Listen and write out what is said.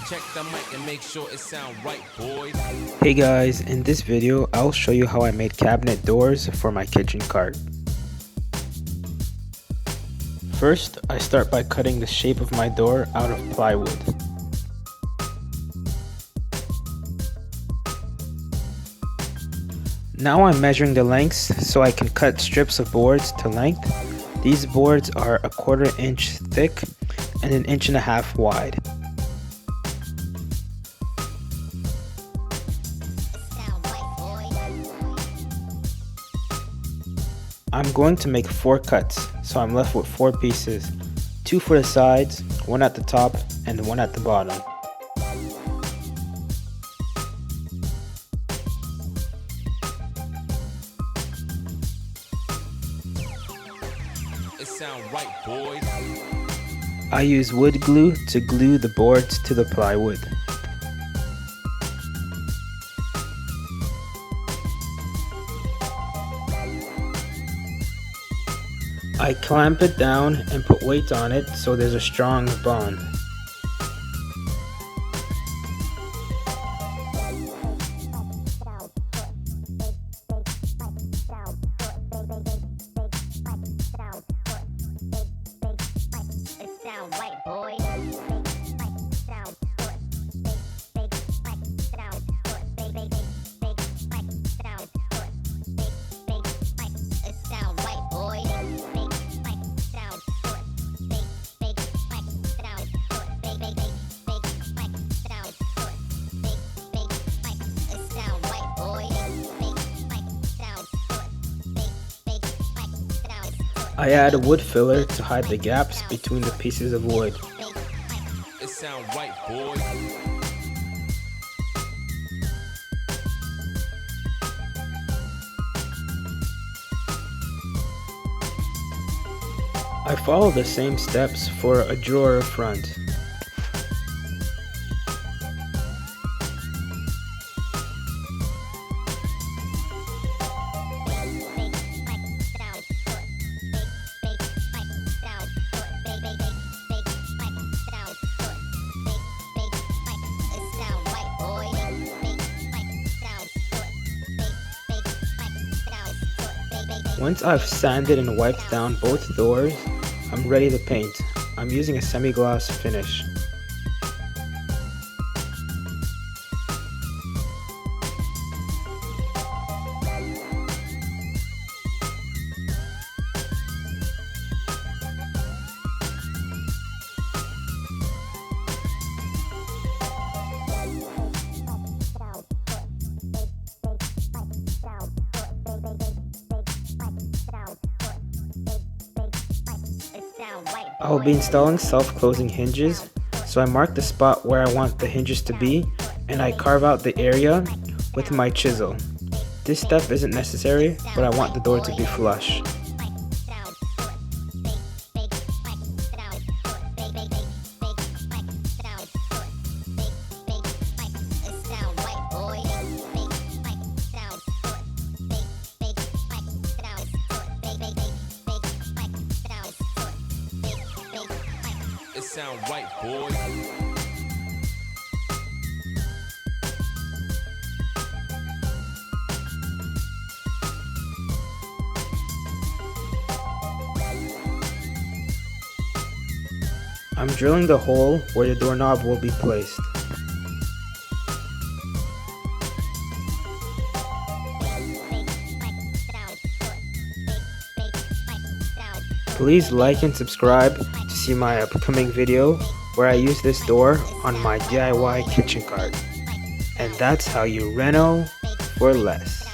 Check the mic and make sure it sound right, boys. Hey guys, in this video I'll show you how I made cabinet doors for my kitchen cart. First, I start by cutting the shape of my door out of plywood. Now I'm measuring the lengths so I can cut strips of boards to length. These boards are 1/4 inch thick and 1.5 inches wide. I'm going to make 4 cuts, so I'm left with 4 pieces, 2 for the sides, 1 at the top, and 1 at the bottom. It sound right, boys. I use wood glue to glue the boards to the plywood. I clamp it down and put weight on it so there's a strong bond. I add a wood filler to hide the gaps between the pieces of wood. It sound right, boys. I follow the same steps for a drawer front. Once I've sanded and wiped down both doors, I'm ready to paint. I'm using a semi-gloss finish. I will be installing self-closing hinges, so I mark the spot where I want the hinges to be and I carve out the area with my chisel. This step isn't necessary, but I want the door to be flush. It sound right, boys. I'm drilling the hole where the doorknob will be placed. Please like and subscribe to see my upcoming video where I use this door on my DIY kitchen cart. And that's how you reno for less.